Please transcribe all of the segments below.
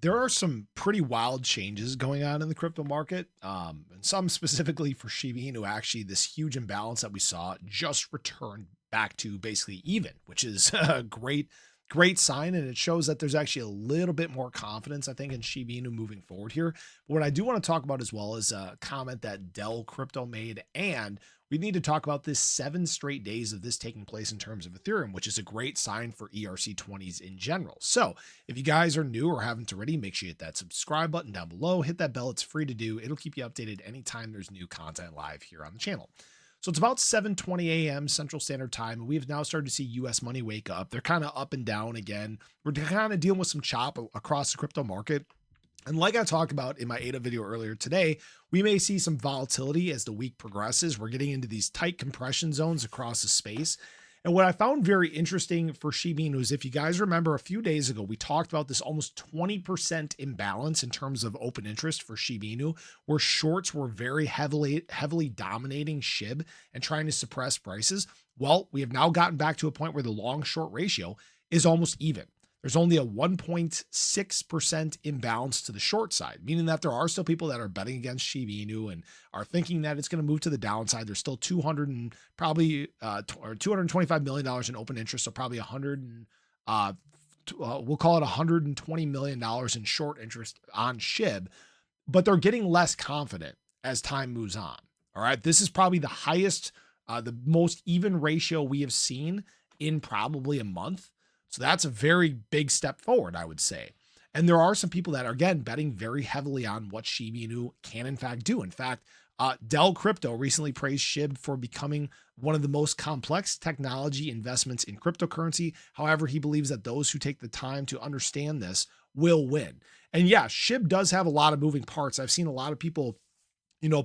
There are some pretty wild changes going on in the crypto market, and some specifically for Shiba Inu. Actually, this huge imbalance that we saw just returned back to basically even, which is a great sign, and it shows that there's actually a little bit more confidence, I think, in Shiba Inu moving forward here. But what I do want to talk about as well is a comment that Dell Crypto made, and we need to talk about this 7 straight days of this taking place in terms of Ethereum, which is a great sign for ERC20s in general. So if you guys are new or haven't already, make sure you hit that subscribe button down below, hit that bell. It's free to do. It'll keep you updated anytime there's new content live here on the channel. So it's about 7:20 a.m. Central Standard Time, and we've now started to see U.S. money wake up. They're kind of up and down again. We're kind of dealing with some chop across the crypto market. And like I talked about in my ADA video earlier today, we may see some volatility as the week progresses. We're getting into these tight compression zones across the space. And what I found very interesting for Shiba Inu is, if you guys remember a few days ago, we talked about this almost 20% imbalance in terms of open interest for Shiba Inu, where shorts were very heavily dominating Shib and trying to suppress prices. Well, we have now gotten back to a point where the long short ratio is almost even. There's only a 1.6% imbalance to the short side, meaning that there are still people that are betting against Shiba Inu and are thinking that it's going to move to the downside. There's still 200 and probably or $225 million in open interest, so probably 100 and we'll call it $120 million in short interest on Shib, but they're getting less confident as time moves on. All right, this is probably the highest, the most even ratio we have seen in probably a month. So that's a very big step forward, I would say. And there are some people that are, again, betting very heavily on what Shiba Inu can in fact do. In fact, Dell Crypto recently praised Shib for becoming one of the most complex technology investments in cryptocurrency. However, he believes that those who take the time to understand this will win. And yeah, Shib does have a lot of moving parts. I've seen a lot of people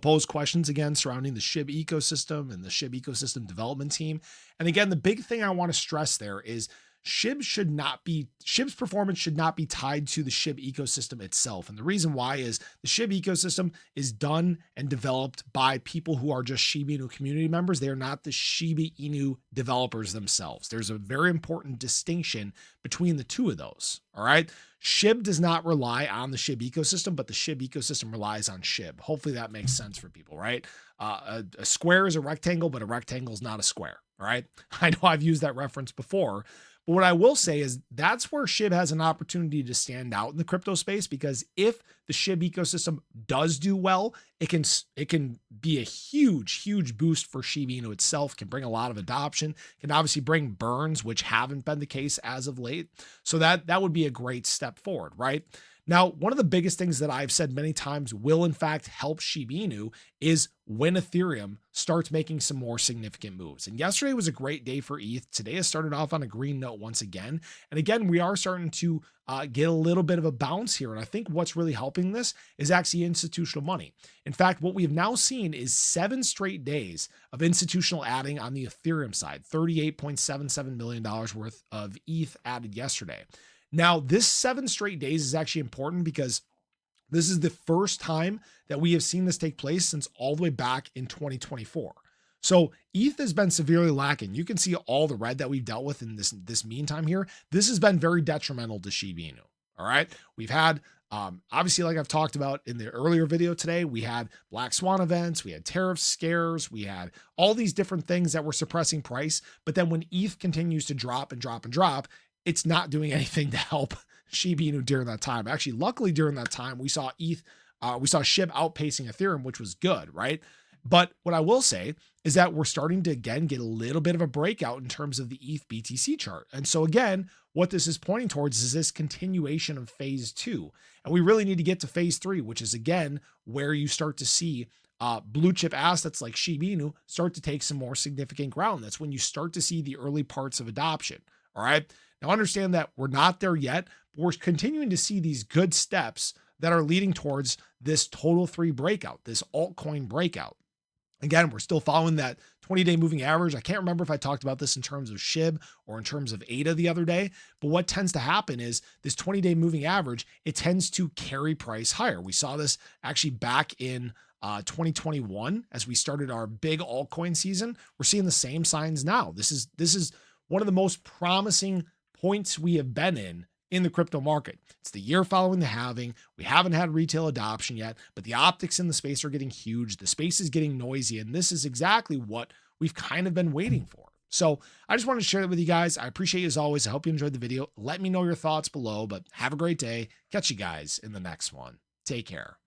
pose questions again surrounding the Shib ecosystem and the Shib ecosystem development team. And again, the big thing I want to stress there is Shib's performance should not be tied to the Shib ecosystem itself. And the reason why is the Shib ecosystem is done and developed by people who are just Shiba Inu community members. They are not the Shiba Inu developers themselves. There's a very important distinction between the two of those. All right. Shib does not rely on the Shib ecosystem, but the Shib ecosystem relies on Shib. Hopefully that makes sense for people, right? A square is a rectangle, but a rectangle is not a square. All right. I know I've used that reference before, but what I will say is that's where Shib has an opportunity to stand out in the crypto space, because if the Shib ecosystem does do well, it can be a huge boost for Shiba Inu itself, can bring a lot of adoption, can obviously bring burns, which haven't been the case as of late. So that would be a great step forward, right? Now, one of the biggest things that I've said many times will in fact help Shiba Inu is when Ethereum starts making some more significant moves. And yesterday was a great day for ETH. Today has started off on a green note once again. And again, we are starting to get a little bit of a bounce here. And I think what's really helping this is actually institutional money. In fact, what we have now seen is 7 straight days of institutional adding on the Ethereum side, $38.77 million worth of ETH added yesterday. Now, this 7 straight days is actually important because this is the first time that we have seen this take place since all the way back in 2024. So ETH has been severely lacking. You can see all the red that we've dealt with in this meantime here. This has been very detrimental to Shiba Inu. All right. We've had, obviously, like I've talked about in the earlier video today, we had Black Swan events, we had tariff scares, we had all these different things that were suppressing price. But then when ETH continues to drop and drop and drop, it's not doing anything to help Shiba Inu during that time. Actually, luckily during that time, we saw Shib outpacing Ethereum, which was good, right? But what I will say is that we're starting to again get a little bit of a breakout in terms of the ETH BTC chart. And so again, what this is pointing towards is this continuation of phase 2. And we really need to get to phase 3, which is again where you start to see blue chip assets like Shiba Inu start to take some more significant ground. That's when you start to see the early parts of adoption. All right. Now understand that we're not there yet, but we're continuing to see these good steps that are leading towards this total 3 breakout, this altcoin breakout. Again, we're still following that 20-day moving average. I can't remember if I talked about this in terms of Shib or in terms of ADA the other day, but what tends to happen is this 20-day moving average, it tends to carry price higher. We saw this actually back in 2021 as we started our big altcoin season. We're seeing the same signs now. This is one of the most promising points we have been in in the crypto market. It's the year following the halving. We haven't had retail adoption yet, but the optics in the space are getting huge. The space is getting noisy, and this is exactly what we've kind of been waiting for. So I just wanted to share that with you guys. I appreciate you as always. I hope you enjoyed the video. Let me know your thoughts below, but have a great day. Catch you guys in the next one. Take care.